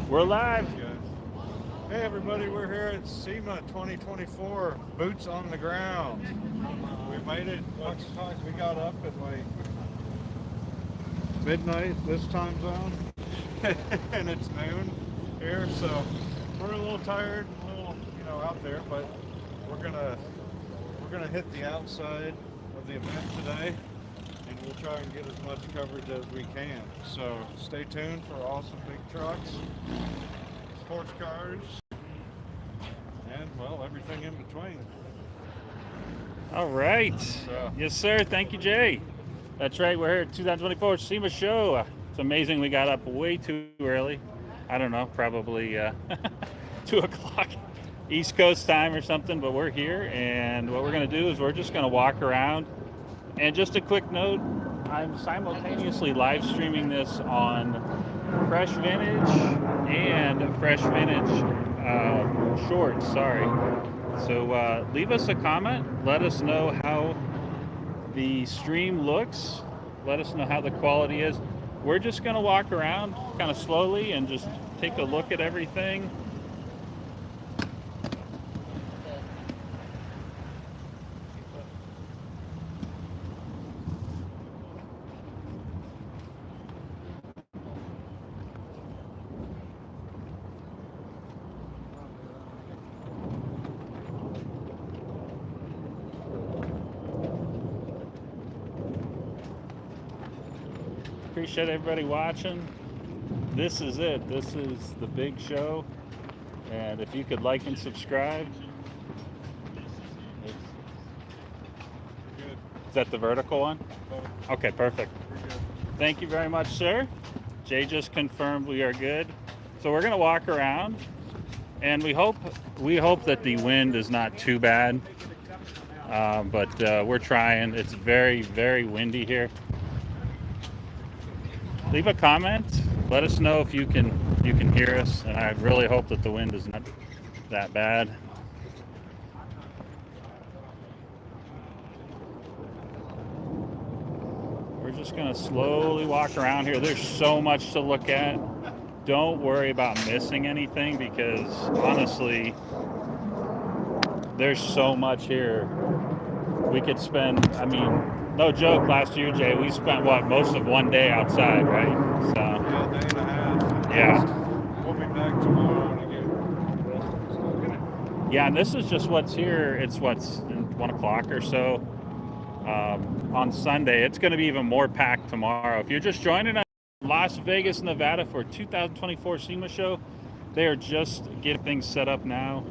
We're live. Hey everybody, we're here at SEMA 2024, boots on the ground. We made it, what time? We got up at like midnight this time zone, and it's noon here, so we're a little tired, a little, out there, but we're gonna hit the outside of the event today, and we'll try and get as much coverage as we can. So stay tuned for awesome big trucks, sports cars, and well, everything in between. All right. So, Yes, sir. Thank you, Jay. That's right. We're here at 2024 SEMA Show. It's amazing we got up way too early. I don't know, probably 2 o'clock East Coast time or something, but we're here. And what we're going to do is we're just going to walk around. And just a quick note, I'm simultaneously live streaming this on Fresh Vintage and Fresh Vintage Shorts. Sorry. So leave us a comment. Let us know how the stream looks. Let us know how the quality is. We're just going to walk around kind of slowly and just take a look at everything. Appreciate everybody watching. This is it. This is the big show. And if you could like and subscribe. Is that the vertical one? Okay, perfect. Thank you very much, sir. Jay just confirmed we are good. So we're gonna walk around, and we hope that the wind is not too bad. But we're trying. It's very, very windy here. Leave a comment. Let us know if you can hear us, and I really hope that the wind is not that bad. We're just gonna slowly walk around here. There's so much to look at. Don't worry about missing anything, because honestly, there's so much here. We could spend, I mean, no joke, last year, Jay, we spent, most of one day outside, right? So, yeah, a day and a half. Yeah. We'll be back tomorrow to get. Yeah, and this is just what's here. It's 1 o'clock or so on Sunday. It's going to be even more packed tomorrow. If you're just joining us in Las Vegas, Nevada for 2024 SEMA Show, they are just getting things set up now.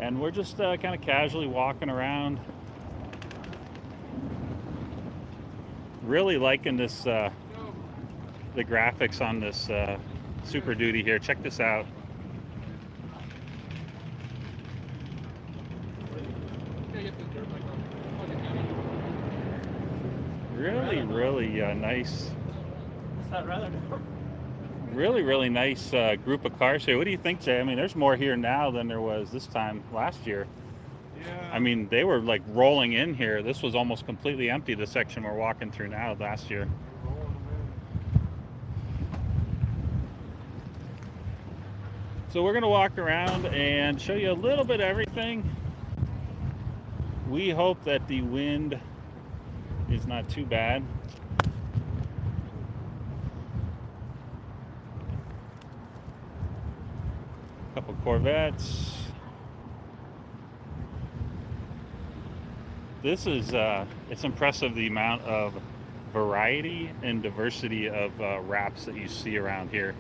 And we're just kind of casually walking around. Really liking this, the graphics on this Super Duty here. Check this out. Really, really nice. Really, really nice group of cars here. What do you think, Jay? I mean, there's more here now than there was this time last year. Yeah. I mean, they were like rolling in here. This was almost completely empty, the section we're walking through now last year. So we're going to walk around and show you a little bit of everything. We hope that the wind is not too bad. A couple Corvettes. This is, it's impressive the amount of variety and diversity of wraps that you see around here.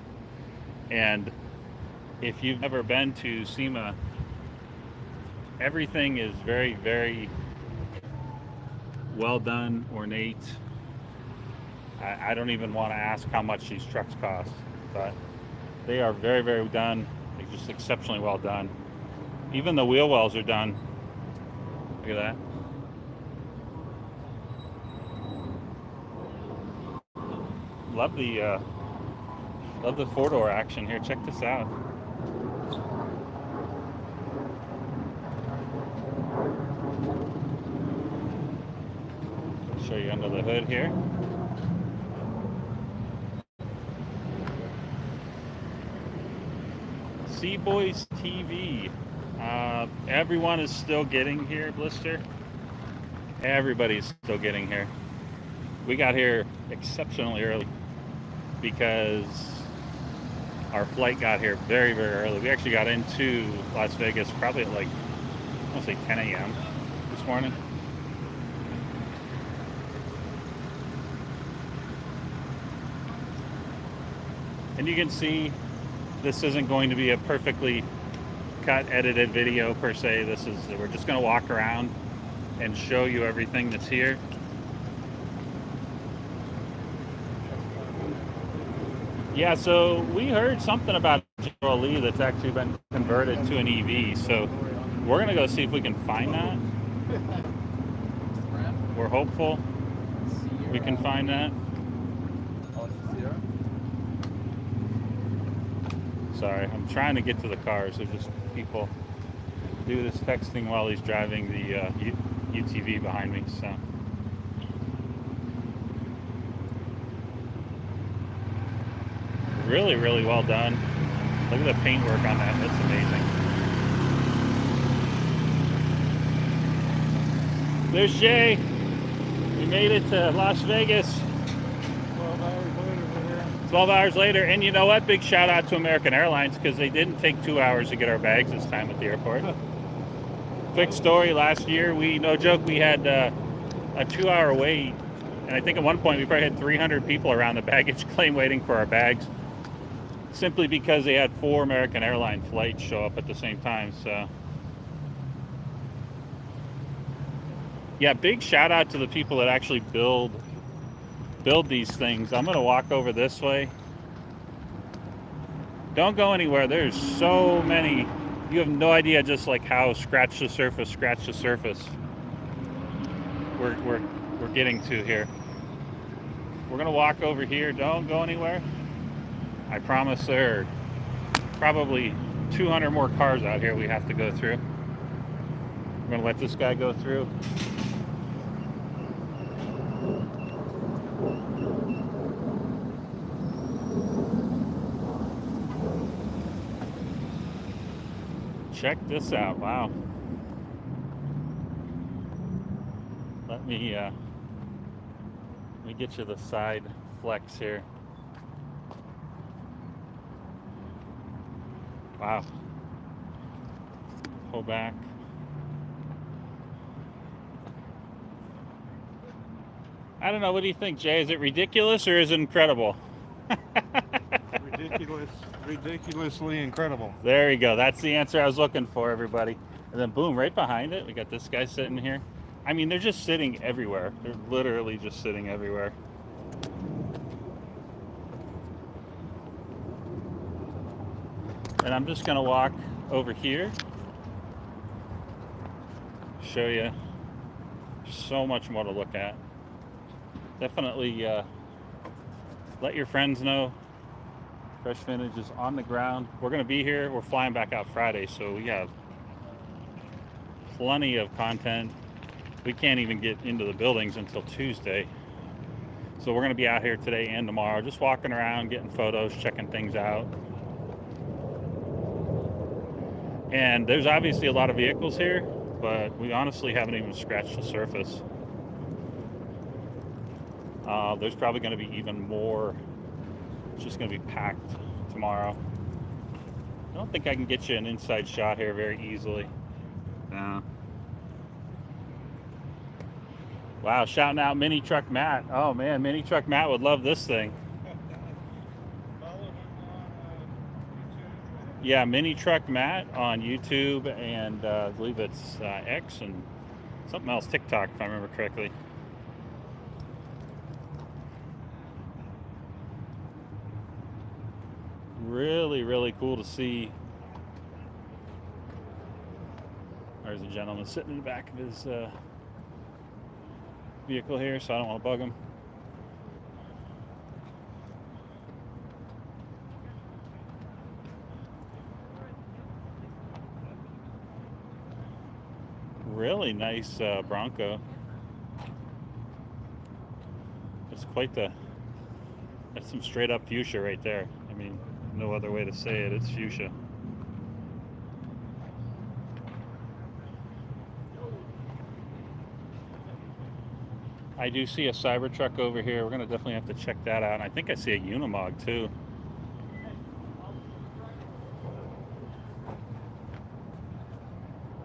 And if you've never been to SEMA, everything is very, very well done, ornate. I don't even want to ask how much these trucks cost, but they are very, very done. They're just exceptionally well done. Even the wheel wells are done. Look at that. Love the 4-door action here. Check this out. Show you under the hood here. Sea Boys TV. Everyone is still getting here, Blister. Everybody's still getting here. We got here exceptionally early because our flight got here very, very early. We actually got into Las Vegas probably at like, I want to say 10 a.m. this morning. And you can see this isn't going to be a perfectly cut, edited video per se. We're just going to walk around and show you everything that's here. Yeah, so we heard something about General Lee that's actually been converted to an EV. So we're going to go see if we can find that. We're hopeful we can find that. Sorry, I'm trying to get to the cars. There's just people do this texting while he's driving the UTV behind me. So really, really well done. Look at the paintwork on that. That's amazing. There's Jay. We made it to Las Vegas. 12 hours later, and you know what? Big shout out to American Airlines because they didn't take 2 hours to get our bags this time at the airport. Quick story, last year, no joke, we had a 2-hour wait, and I think at one point we probably had 300 people around the baggage claim waiting for our bags, simply because they had 4 American Airline flights show up at the same time. So yeah, big shout out to the people that actually build these things. I'm gonna walk over this way. Don't go anywhere. There's so many. You have no idea just like how scratch the surface we're getting to here. We're gonna walk over here. Don't go anywhere. I promise there are probably 200 more cars out here we have to go through. I'm gonna let this guy go through. Check this out. Wow. Let me get you the side flex here. Wow. Pull back. I don't know. What do you think, Jay? Is it ridiculous or is it incredible? Ridiculously incredible. There you go. That's the answer I was looking for, everybody. And then boom, right behind it, we got this guy sitting here. I mean, they're just sitting everywhere. They're literally just sitting everywhere. And I'm just gonna walk over here, show you so much more to look at. Definitely let your friends know Fresh Vintage is on the ground. We're going to be here. We're flying back out Friday, so we have plenty of content. We can't even get into the buildings until Tuesday. So we're going to be out here today and tomorrow, just walking around, getting photos, checking things out. And there's obviously a lot of vehicles here, but we honestly haven't even scratched the surface. There's probably going to be even more. It's just going to be packed tomorrow. I don't think I can get you an inside shot here very easily. No. Wow, shouting out Mini Truck Matt. Oh man, Mini Truck Matt would love this thing. Yeah, Mini Truck Matt on YouTube and I believe it's X and something else, TikTok if I remember correctly. Really, really cool to see. There's a gentleman sitting in the back of his vehicle here, so I don't want to bug him. Really nice Bronco. It's quite that's some straight up fuchsia right there. I mean, no other way to say it. It's fuchsia. I do see a Cybertruck over here. We're gonna definitely have to check that out. And I think I see a Unimog too.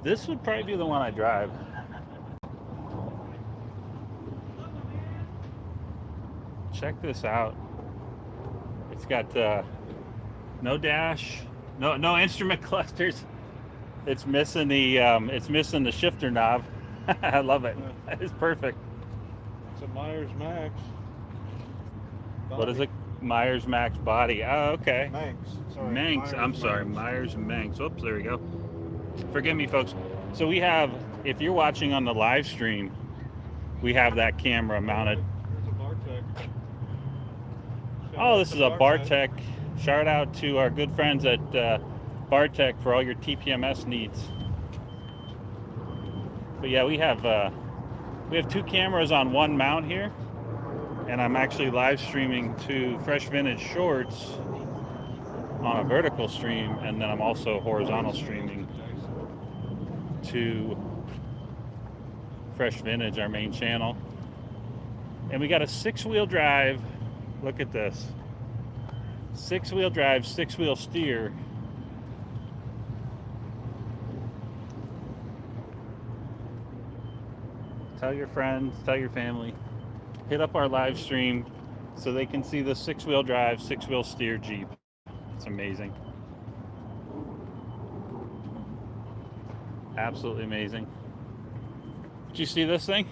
This would probably be the one I drive. Check this out. It's got no dash, no instrument clusters. It's missing the shifter knob. I love it. It's perfect. It's a Myers Max. What is it? Myers Max body. Oh, okay. Manx. Sorry. Manx. I'm sorry. Myers Manx. Oops, there we go. Forgive me, folks. So we have, if you're watching on the live stream, we have that camera mounted. There's a Bartek. Oh, this is a Bartek. Shout out to our good friends at Bartek for all your TPMS needs. But yeah, we have 2 cameras on one mount here, and I'm actually live streaming to Fresh Vintage Shorts on a vertical stream, and then I'm also horizontal streaming to Fresh Vintage, our main channel. And we got a 6-wheel drive. Look at this. 6-wheel drive, 6-wheel steer. Tell your friends, tell your family. Hit up our live stream so they can see the 6-wheel drive, 6-wheel steer Jeep. It's amazing. Absolutely amazing. Did you see this thing?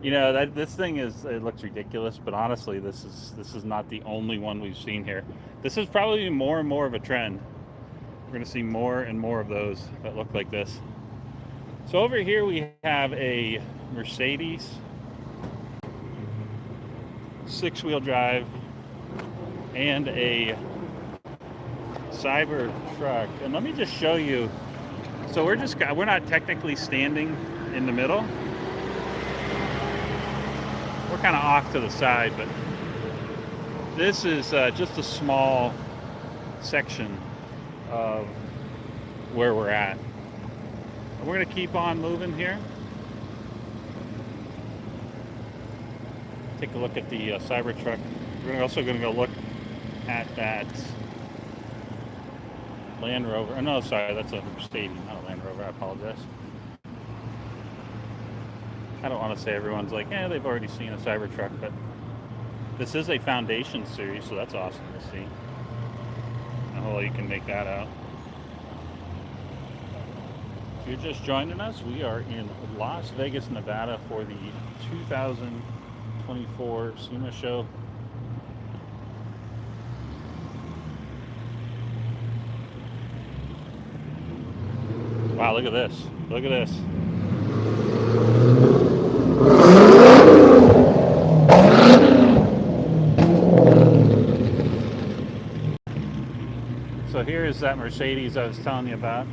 You know, this thing it looks ridiculous, but honestly, this is not the only one we've seen here. This is probably more and more of a trend. We're going to see more and more of those that look like this. So over here we have a Mercedes 6-wheel drive and a Cybertruck. And let me just show you. So we're not technically standing in the middle. We're kind of off to the side, but this is just a small section of where we're at. We're going to keep on moving here. Take a look at the Cybertruck. We're also going to go look at that Land Rover. Oh, no, sorry, that's a Mercedes, not a Land Rover. I apologize. I don't want to say everyone's like, yeah, they've already seen a Cybertruck, but this is a Foundation series, so that's awesome to see. How well you can make that out. If you're just joining us, we are in Las Vegas, Nevada for the 2024 SEMA show. Wow, look at this. Look at this. So here is that Mercedes I was telling you about.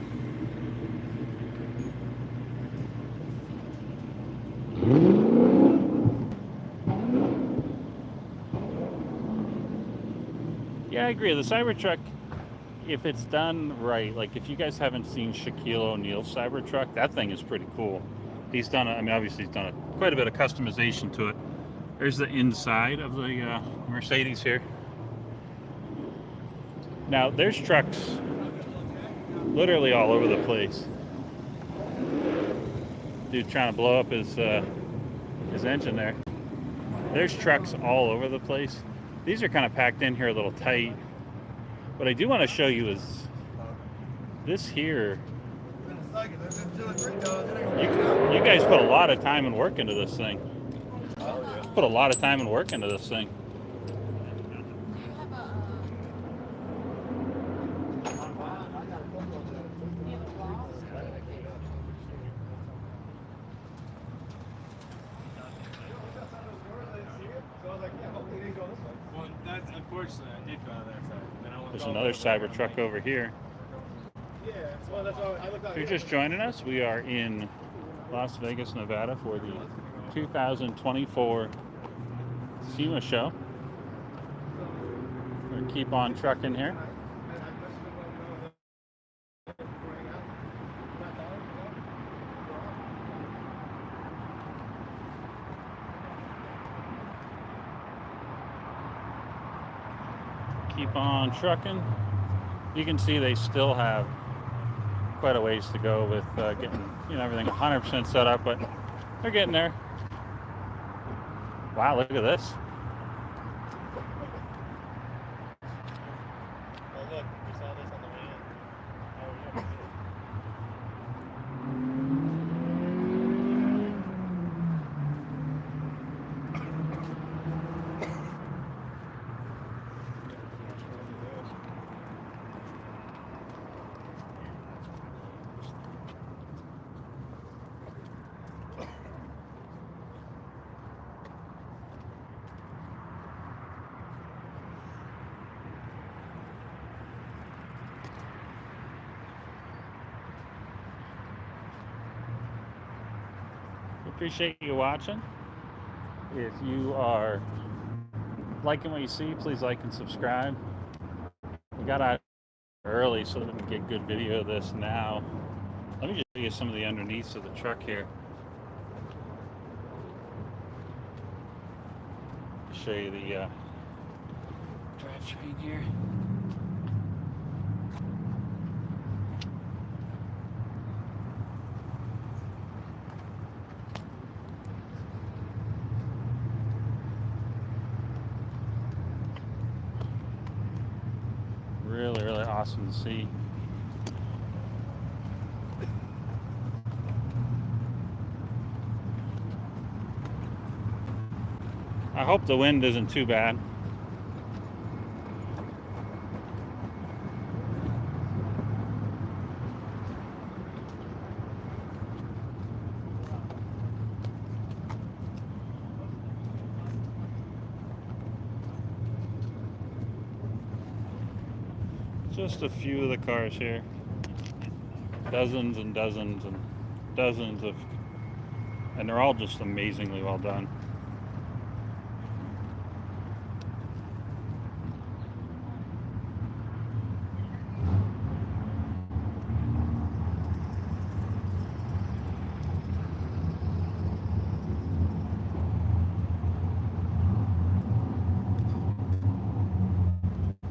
Yeah, I agree. The Cybertruck, if it's done right, like if you guys haven't seen Shaquille O'Neal's Cybertruck, that thing is pretty cool. He's done, I mean, obviously he's done quite a bit of customization to it. There's the inside of the Mercedes here. Now, there's trucks literally all over the place. Dude trying to blow up his engine there. There's trucks all over the place. These are kind of packed in here a little tight. What I do want to show you is this here. You guys put a lot of time and work into this thing. Put a lot of time and work into this thing. Well, that's unfortunately I did go to that side. There's another Cybertruck over here. If you're just joining us, we are in Las Vegas, Nevada for the 2024 SEMA show. We're going to keep on trucking here. keep on trucking. You can see they still have quite a ways to go with getting everything 100% set up, but they're getting there. Wow, look at this. Oh look, we saw this on the way in. Oh yeah. Appreciate you watching. If you are liking what you see, please like and subscribe. We got out early so that we can get good video of this now. Let me just show you some of the underneaths of the truck here. Show you the drivetrain here. Really, really awesome to see. I hope the wind isn't too bad. Just a few of the cars here. Dozens and dozens and dozens of, and they're all just amazingly well done.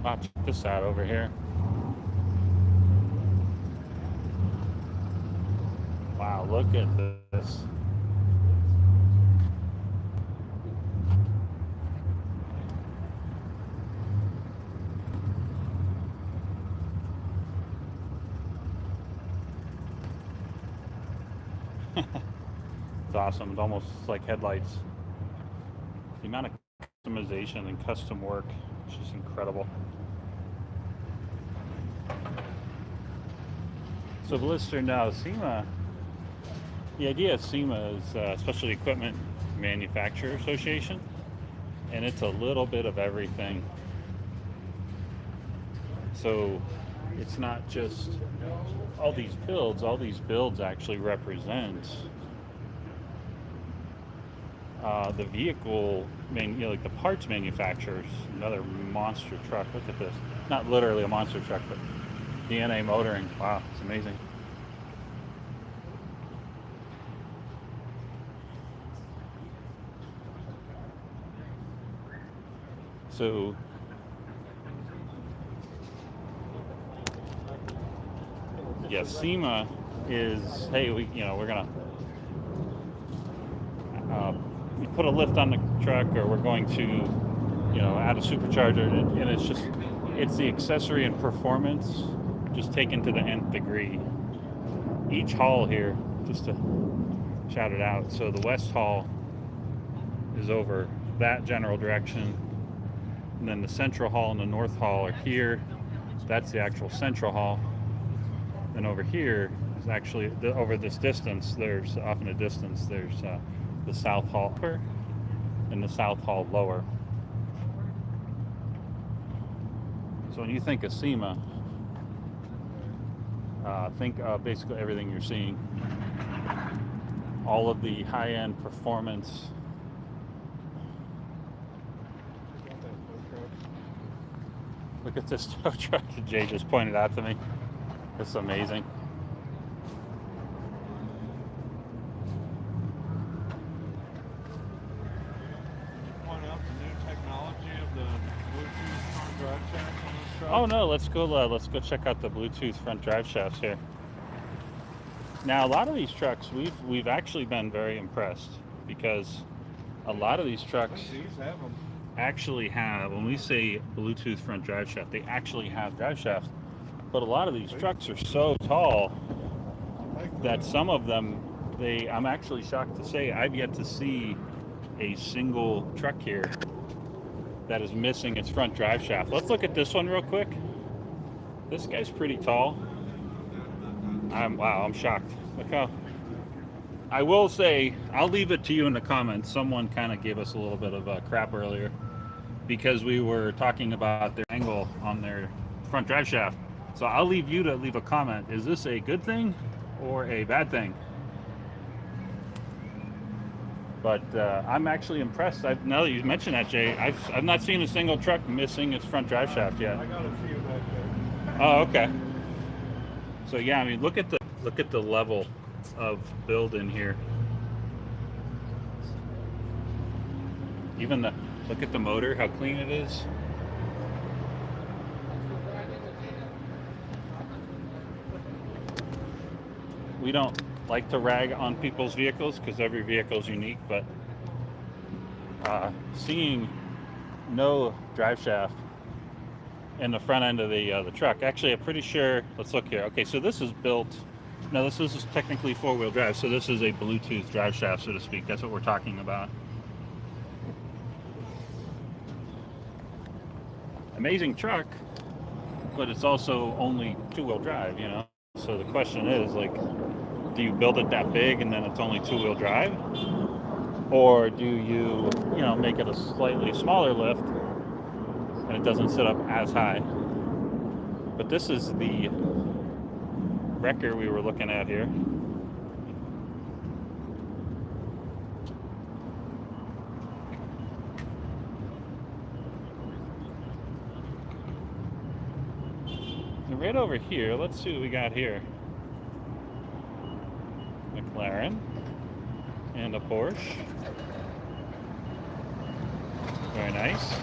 Wow, check this out over here. Wow, look at this. It's awesome. It's almost like headlights. The amount of customization and custom work is just incredible. So the listener knows SEMA. The idea of SEMA is Specialty Equipment Manufacturer Association, and it's a little bit of everything. So it's not just all these builds actually represent the vehicle, like the parts manufacturers. Another monster truck. Look at this. Not literally a monster truck, but DNA motoring. Wow, it's amazing. So yeah, SEMA is, hey, we're gonna we put a lift on the truck, or we're going to add a supercharger, and it's the accessory and performance just taken to the nth degree. Each hall here, just to shout it out, so the west hall is over that general direction, and then the central hall and the north hall are here. That's the actual central hall. And over here is actually, over this distance, there's off in the distance, there's the south hall upper and the south hall lower. So when you think of SEMA, think of basically everything you're seeing. All of the high-end performance. Look at this tow truck that Jay just pointed out to me. It's amazing. Point out the new technology of the Bluetooth car drive shack. Oh no, let's go check out the Bluetooth front drive shafts here. Now a lot of these trucks we've actually been very impressed because a lot of these trucks These have them. actually have, when we say Bluetooth front drive shaft, they actually have drive shafts. But a lot of these trucks are so tall that some of them, I'm actually shocked to say I've yet to see a single truck here that is missing its front drive shaft. Let's look at this one real quick. This guy's pretty tall. Wow, I'm shocked. Look how, I will say, I'll leave it to you in the comments. Someone kind of gave us a little bit of crap earlier because we were talking about their angle on their front drive shaft. So I'll leave you to leave a comment. Is this a good thing or a bad thing? But I'm actually impressed. Now that you mentioned that, Jay, I've not seen a single truck missing its front drive shaft yet. I got a few back there. Oh, okay. So yeah, I mean, look at the level of build in here. Even look at the motor, how clean it is. We don't like to rag on people's vehicles because every vehicle is unique, but seeing no drive shaft in the front end of the truck, actually I'm pretty sure, let's look here. Okay, so this is built, no, this is technically four-wheel drive, so this is a Bluetooth drive shaft, so to speak. That's what we're talking about. Amazing truck, but it's also only two-wheel drive, you know? So the question is, like, do you build it that big and then it's only two-wheel drive? Or do you make it a slightly smaller lift and it doesn't sit up as high? But this is the wrecker we were looking at here. And right over here, let's see what we got here. McLaren and a Porsche. Very nice.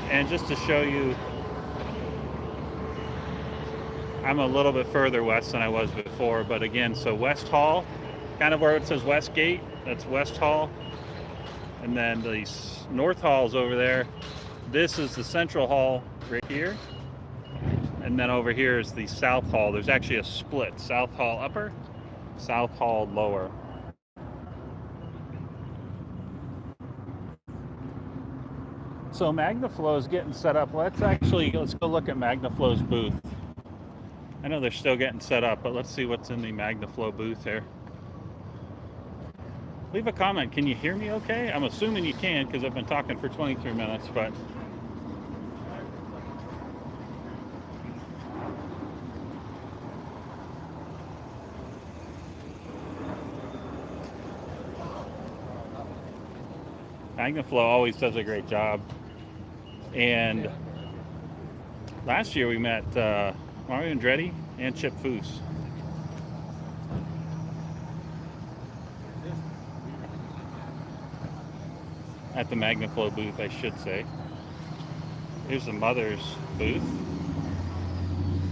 And just to show you, I'm a little bit further west than I was before, but again, so West Hall, kind of where it says West Gate, that's West Hall. And then the North Hall's over there. This is the Central Hall right here. And then over here is the South Hall. There's actually a split, South Hall upper, South Hall lower. So MagnaFlow is getting set up. Let's go look at MagnaFlow's booth. I know they're still getting set up, but let's see what's in the MagnaFlow booth here. Leave a comment. Can you hear me okay? I'm assuming you can because I've been talking for 23 minutes, but MagnaFlow always does a great job. And last year we met Mario Andretti and Chip Foose at the MagnaFlow booth, I should say. Here's the mother's booth.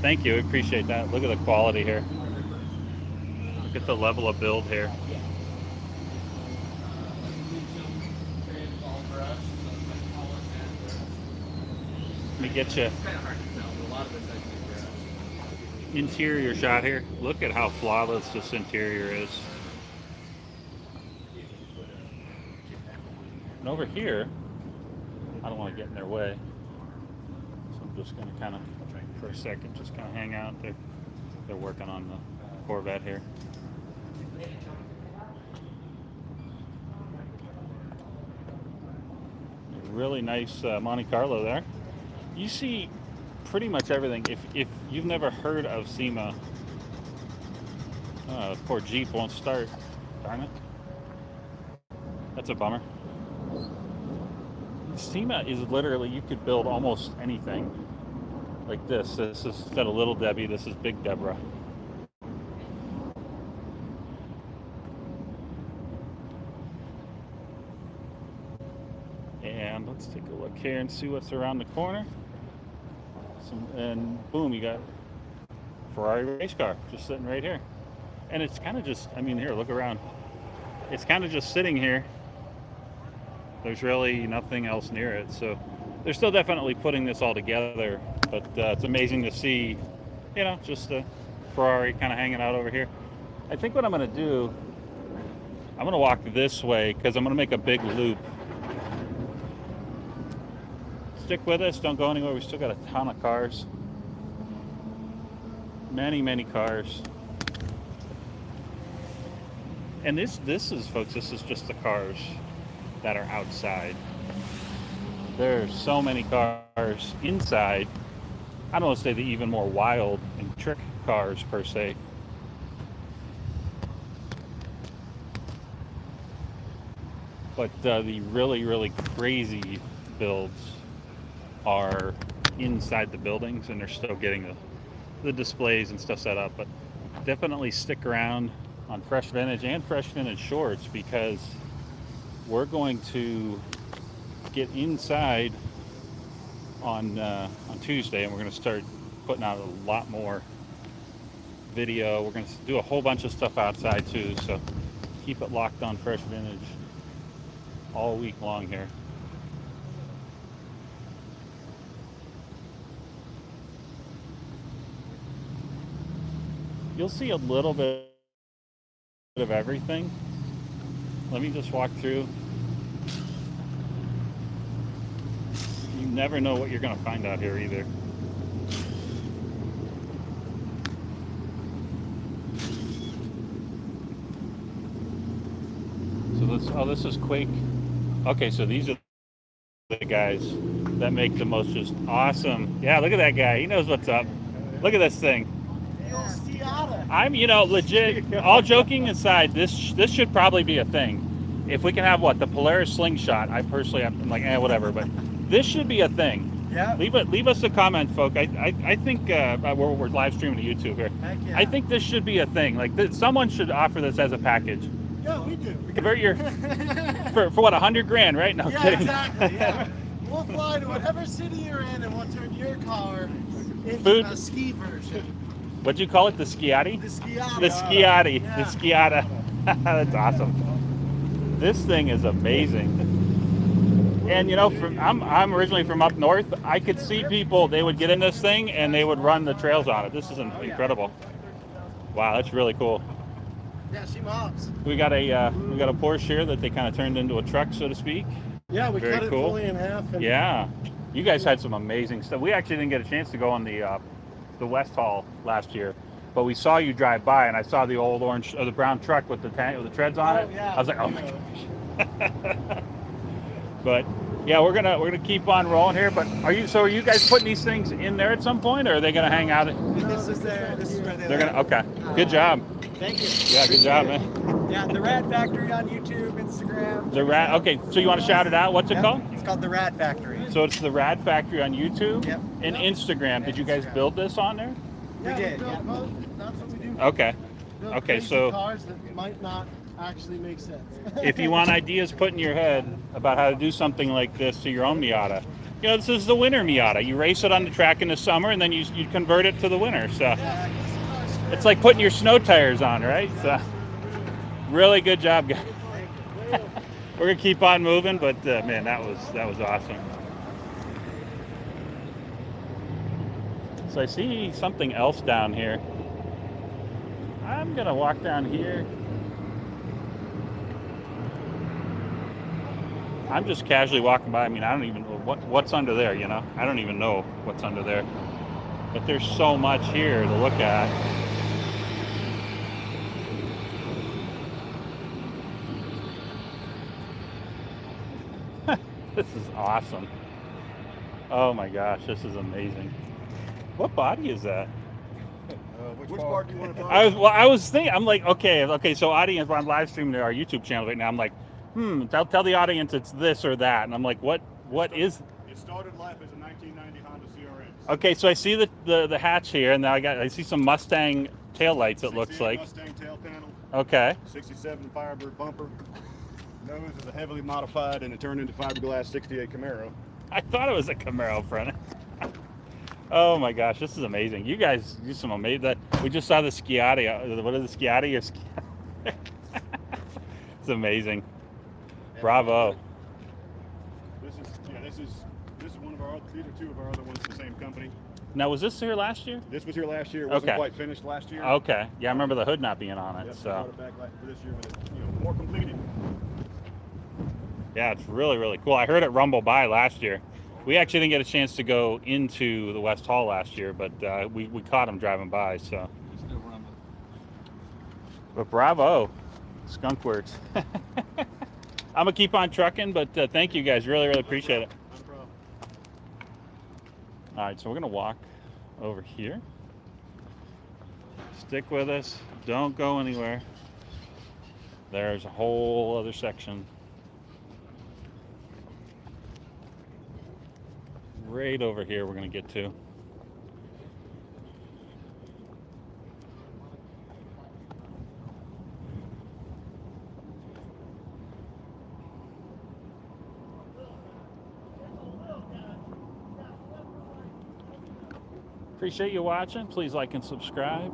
Thank you, appreciate that. Look at the quality here. Look at the level of build here. Let me get you interior shot here. Look at how flawless this interior is. And over here, I don't want to get in their way, so I'm just going to kind of, for a second, just kind of hang out. They're working on the Corvette here. Really nice Monte Carlo there. You see pretty much everything. If you've never heard of SEMA, poor Jeep won't start. Darn it. That's a bummer. SEMA is literally, you could build almost anything like this. This is instead of Little Debbie, this is Big Deborah. And let's take a look here and see what's around the corner. And boom, you got Ferrari race car just sitting right here. And it's kind of just, I mean, here, look around. It's kind of just sitting here. There's really nothing else near it. So they're still definitely putting this all together. But it's amazing to see, you know, just a Ferrari kind of hanging out over here. I think what I'm going to do, I'm going to walk this way because I'm going to make a big loop. Stick with us. Don't go anywhere. We still got a ton of cars. Many cars. And this is, folks, this is just the cars that are outside. There's so many cars inside. I don't want to say the even more wild and trick cars per se. But the really crazy builds are inside the buildings, and they're still getting the displays and stuff set up. But definitely stick around on Fresh Vintage and Fresh Vintage Shorts, because we're going to get inside on Tuesday, and we're going to start putting out a lot more video. We're going to do a whole bunch of stuff outside too, so keep it locked on Fresh Vintage all week long here. You'll see a little bit of everything. Let me just walk through. You never know what you're going to find out here either. So this is Quake. Okay, so these are the guys that make the most just awesome. Yeah, look at that guy. He knows what's up. Look at this thing. I'm, you know, legit, all joking aside, this should probably be a thing. If we can have, what, the Polaris slingshot, I personally, I'm like, whatever, but this should be a thing. Yeah. Leave us a comment, folk. I think we're live streaming to YouTube here. Heck yeah. I think this should be a thing. Like, someone should offer this as a package. Yeah, we do. Convert your for what, $100,000, right? No Yeah, kidding. exactly. Yeah. We'll fly to whatever city you're in, and we'll turn your car into Food. a ski version. What'd you call it? The Sciati? The Sciati. The Sciati. Yeah. The Sciata. That's awesome. This thing is amazing. And you know, I'm originally from up north. I could see people, they would get in this thing and they would run the trails on it. This is incredible. Wow, that's really cool. Yeah, she mobs. We got a Porsche here that they kind of turned into a truck, so to speak. Yeah, we Very cut it cool. fully in half. And Yeah, you guys had some amazing stuff. We actually didn't get a chance to go on the West Hall last year, but we saw you drive by, and I saw the old orange or the brown truck with the treads on it. Yeah. I was like, oh my gosh. But yeah, we're gonna keep on rolling here. But are you guys putting these things in there at some point, or are they gonna hang out? This is there. This is where They're gonna. Okay. Good job. Thank you. Yeah, good job, man. Yeah, the Rad Factory on YouTube, Instagram. The Rad. Okay, so you want to shout it out? What's it Yep. called? It's called the Rad Factory. So it's the Rad Factory on YouTube. Yep. And Instagram. Did you guys build this on there? We did. built Yeah. both. That's what we do. Okay. Build Okay, crazy so cars that might not actually make sense. if you want ideas put in your head about how to do something like this to your own Miata, you know, this is the winter Miata. You race it on the track in the summer, and then you convert it to the winter. So it's like putting your snow tires on, right? So really good job, guys. We're gonna keep on moving, but man, that was awesome. So I see something else down here. I'm gonna walk down here. I'm just casually walking by. I mean, I don't even know what's under there, you know? I don't even know what's under there. But there's so much here to look at. This is awesome. Oh my gosh, this is amazing. What body is that? Which part do you want to talk I was thinking, I'm like, okay, so audience, I'm live streaming to our YouTube channel right now. I'm like, tell the audience it's this or that. And I'm like, what is? It started life as a 1990 Honda CRX. Okay, so I see the hatch here, and now I see some Mustang taillights, it looks like. Mustang tail panel. Okay. 67 Firebird bumper. Nose is a heavily modified and it turned into fiberglass 68 Camaro. I thought it was a Camaro front. Oh my gosh, this is amazing. You guys do some amazing. That we just saw the Schiatti. What is the Schiatti? It's amazing. Bravo. This is one of our. These are two of our other ones. The same company. Now, was this here last year? This was here last year. It wasn't Okay. quite finished last year. Okay. Yeah, I remember the hood not being on it. Yep, we So brought it back for this year with it, more completed. yeah, it's really, really cool. I heard it rumble by last year. We actually didn't get a chance to go into the West Hall last year, but we caught him driving by. So, There's no rumble. but bravo, Skunk Works. I'm gonna keep on trucking, but thank you guys. Really, really appreciate it. Not a problem. All right, so we're gonna walk over here. Stick with us. Don't go anywhere. There's a whole other section right over here we're gonna get to. Appreciate you watching. Please like and subscribe.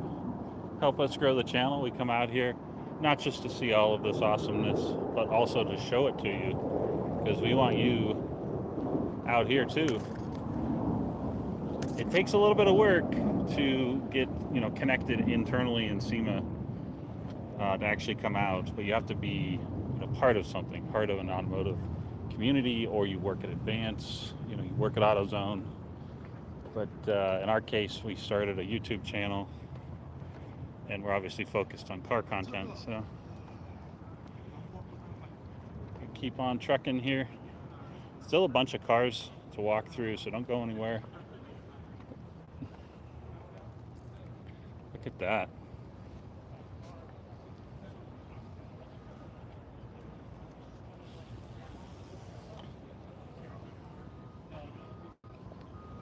Help us grow the channel. We come out here not just to see all of this awesomeness, but also to show it to you, because we want you out here too. It takes a little bit of work to get connected internally in SEMA to actually come out, but you have to be part of something, part of an automotive community, or you work at Advance, you work at AutoZone. But in our case, we started a YouTube channel, and we're obviously focused on car content, so we keep on trucking here. Still a bunch of cars to walk through, so don't go anywhere. Look at that.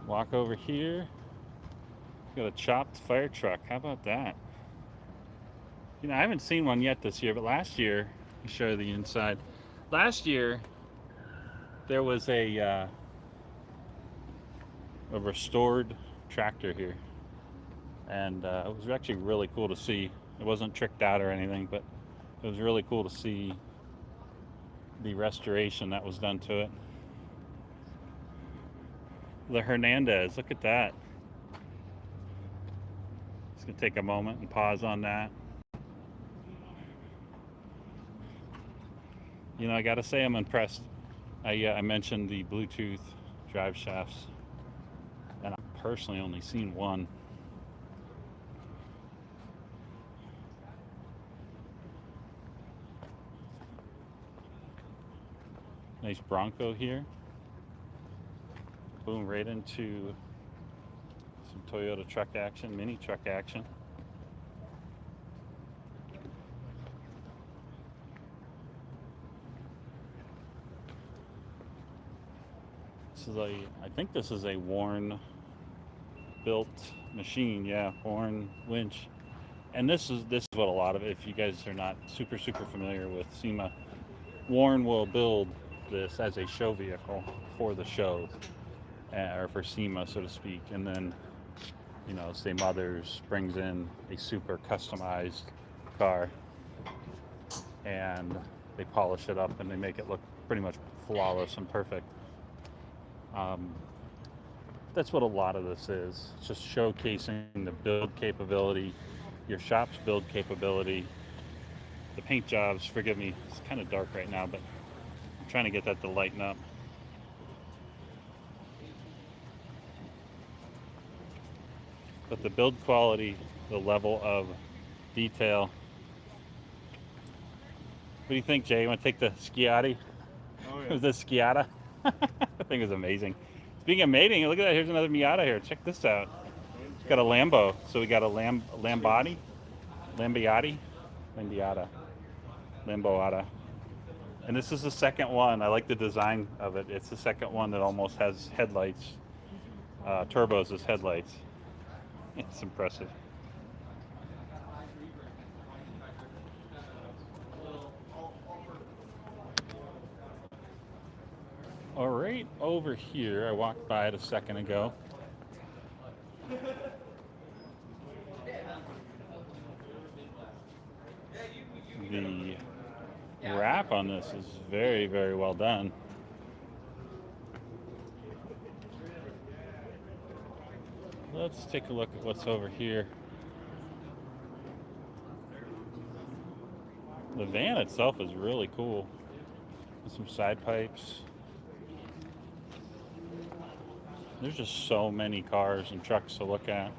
Walk over here. Got a chopped fire truck. How about that? I haven't seen one yet this year, but last year, let me show you the inside. Last year, there was a restored tractor here, and it was actually really cool to see. It wasn't tricked out or anything, but it was really cool to see the restoration that was done to it. The Hernandez, look at that. Just gonna take a moment and pause on that. I gotta say I'm impressed. I mentioned the Bluetooth drive shafts, and I've personally only seen one. Nice Bronco here. Boom, right into some Toyota truck action, mini truck action. I think this is a Warren built machine. Yeah, Warren winch. And this is what a lot of, if you guys are not super familiar with SEMA, Warren will build this as a show vehicle for the show, or for SEMA, so to speak. And then, say Mothers brings in a super customized car, and they polish it up and they make it look pretty much flawless and perfect. That's what a lot of this is. It's just showcasing the build capability, your shop's build capability, the paint jobs. Forgive me, it's kind of dark right now, but I'm trying to get that to lighten up. But the build quality, the level of detail. What do you think, Jay? You want to take the Schiatti? Oh, It was the Schiatta. That thing was amazing. Speaking of mating, look at that. Here's another Miata here. Check this out. It's got a Lambo. So we got a Lambotti. And this is the second one. I like the design of it. It's the second one that almost has headlights, turbos as headlights. It's impressive. All right, over here, I walked by it a second ago. The wrap on this is very, very well done. Let's take a look at what's over here. The van itself is really cool. With some side pipes. There's just so many cars and trucks to look at.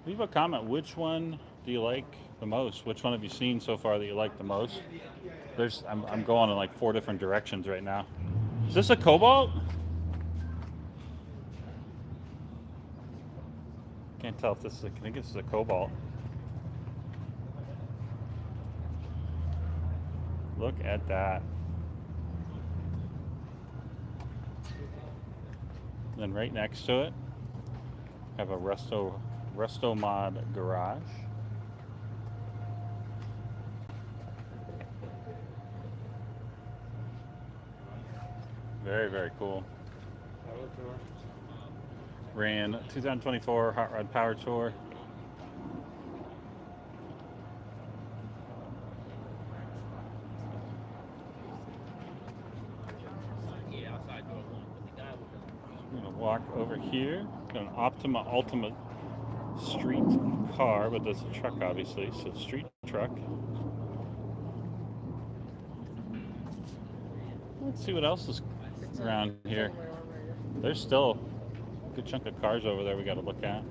Leave a comment. Which one do you like the most? Which one have you seen so far that you like the most? I'm going in like 4 different directions right now. Is this a Cobalt? Can't tell if this is I think this is a Cobalt. Look at that. Then right next to it, have a Resto Mod garage. Very, very cool. Ran 2024 Hot Rod Power Tour. I'm gonna walk over here. Got an Optima Ultimate street car, but that's a truck, obviously. So street truck. Let's see what else is around here. There's still a good chunk of cars over there we got to look at.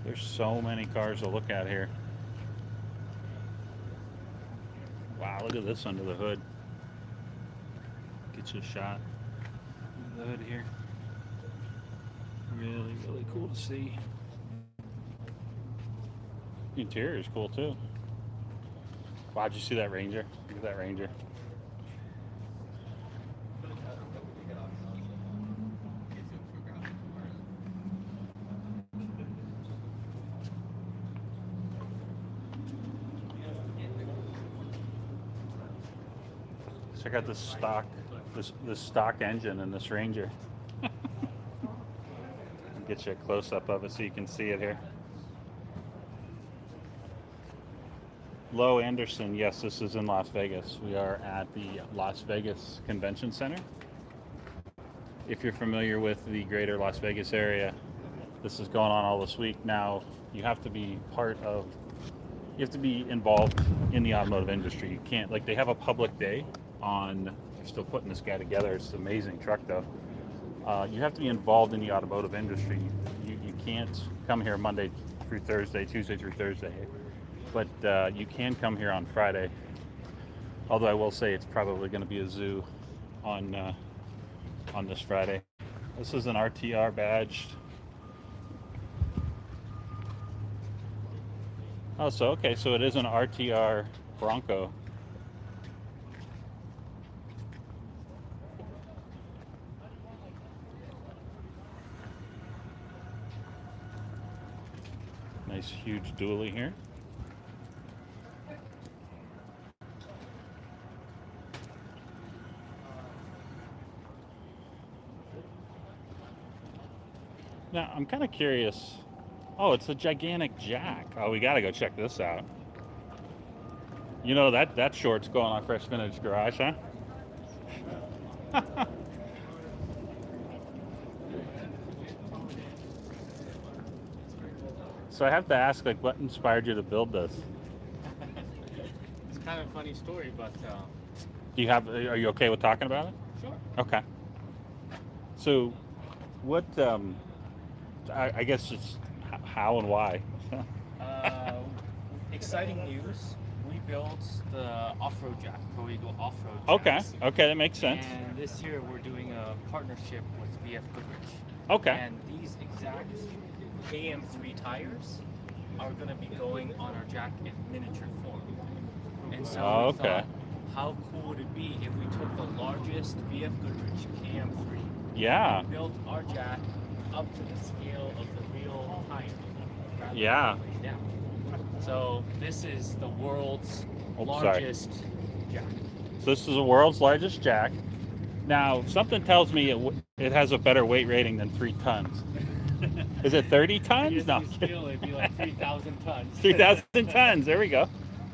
There's so many cars to look at here. Wow, look at this under the hood. Get you a shot of the hood here. Really, really cool to see. The interior is cool too. Wow, did you see that Ranger? Look at that Ranger. Check out this stock engine in this Ranger. Get you a close up of it so you can see it here. Lowe Anderson, yes, this is in Las Vegas. We are at the Las Vegas Convention Center. If you're familiar with the greater Las Vegas area, this is going on all this week. Now, you have to be involved in the automotive industry. You can't, like, they have a public day on, they're still putting this guy together. It's an amazing truck though. You have to be involved in the automotive industry. You can't come here Monday through Thursday, Tuesday through Thursday. But you can come here on Friday. Although I will say it's probably going to be a zoo on this Friday. This is an RTR badged. Oh, so okay, so it is an RTR Bronco. Nice huge dually here. Now, I'm kind of curious. Oh, it's a gigantic jack. Oh, we got to go check this out. You know, that short's going on Fresh Vintage Garage, huh? So I have to ask, like, what inspired you to build this? It's kind of a funny story, but Are you okay with talking about it? sure. Okay. So, what? I guess it's how and why. Exciting news. We built the off-road jack, Pro Eagle off-road Okay. jacks. Okay, that makes sense. And this year we're doing a partnership with BF Goodrich. Okay. And these exact KM3 tires are going to be going on our jack in miniature form. And so we thought, how cool would it be if we took the largest BF Goodrich KM3 Yeah. and built our jack up to the scale of the real tire? rather than Yeah. laid down. So this is the world's Oh, sorry. largest jack. So this is the world's largest jack. Now, something tells me it has a better weight rating than 3 tons. Is it 30 tons? Yes, No. you scale, it'd be like 3,000 tons. 3,000 tons. There we go.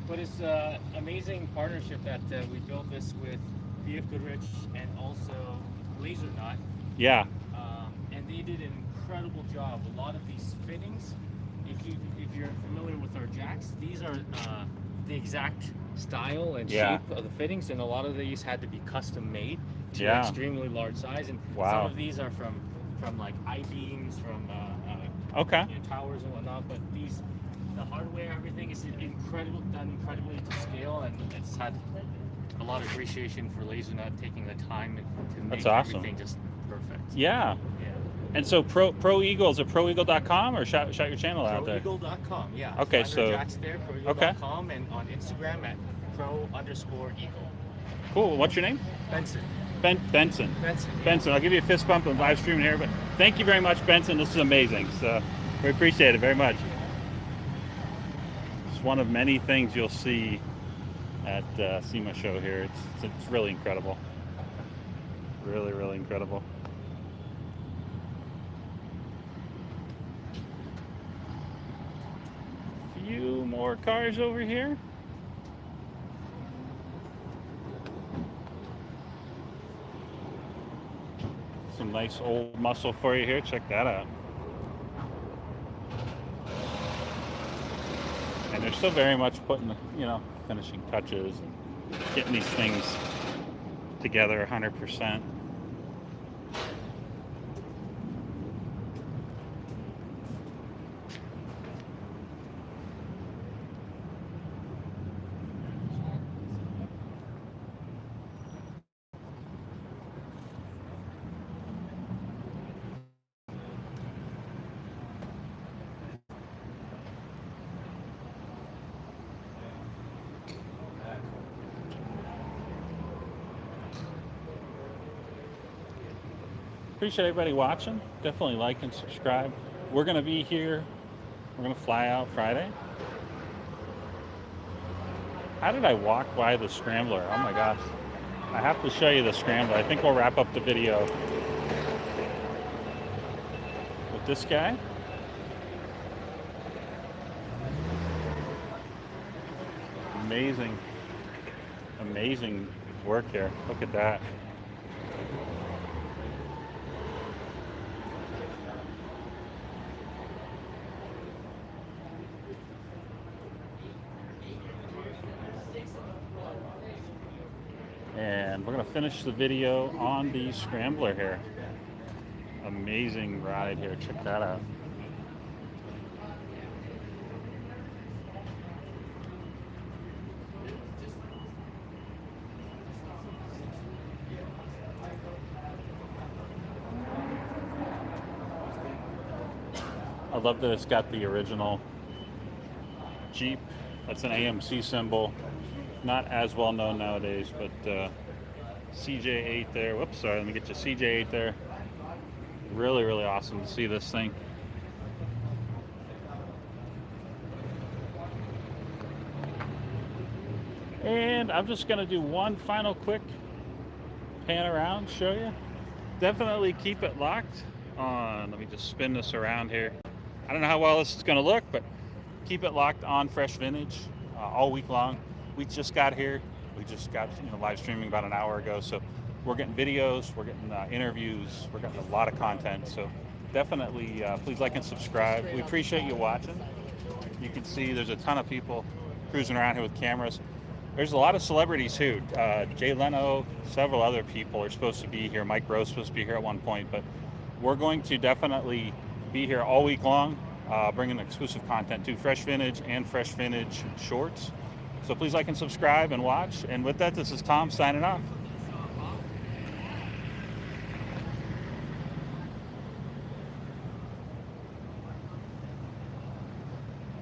But it's an amazing partnership that we built this with BF Goodrich and also Laser Knot. Yeah. And they did an incredible job. A lot of these fittings, if you're familiar with our jacks, these are the exact style and shape of the fittings, and a lot of these had to be custom made to an extremely large size. And some of these are from like I-beams, from towers and whatnot. But the hardware, everything is incredible, done incredibly to scale, and it's had a lot of appreciation for Laser Nut taking the time to make everything just perfect. Yeah. And so Pro Eagle, is it proeagle.com or shout your channel out there? Proeagle.com, yeah. Okay, Find so our jacks there, proeagle.com, and on Instagram at pro_eagle. Cool. What's your name? Benson. Benson. Benson. I'll give you a fist bump and live stream here, but thank you very much, Benson. This is amazing. So we appreciate it very much. It's one of many things you'll see at SEMA show here. It's really incredible. Really, really incredible. Few more cars over here. Some nice old muscle for you here. Check that out. And they're still very much putting the, finishing touches and getting these things together 100%. Appreciate everybody watching. Definitely like and subscribe. We're going to be here. We're going to fly out Friday. How did I walk by the Scrambler? Oh my gosh. I have to show you the Scrambler. I think we'll wrap up the video with this guy. Amazing, amazing work here. Look at that. And we're going to finish the video on the Scrambler here. Amazing ride here. Check that out. I love that it's got the original Jeep. That's an AMC symbol. Not as well known nowadays, but CJ8 there. Whoops, sorry, let me get you CJ8 there. Really, really awesome to see this thing. And I'm just gonna do one final quick pan around, show you. Definitely keep it locked on, let me just spin this around here. I don't know how well this is gonna look, but keep it locked on Fresh Vintage all week long. We just got here. We just got live streaming about an hour ago. So we're getting videos, we're getting interviews, we're getting a lot of content. So definitely please like and subscribe. We appreciate you watching. You can see there's a ton of people cruising around here with cameras. There's a lot of celebrities too. Jay Leno, several other people are supposed to be here. Mike Rowe's supposed to be here at one point, but we're going to definitely be here all week long, bringing exclusive content to Fresh Vintage and Fresh Vintage Shorts. So please like and subscribe and watch. And with that, this is Tom signing off.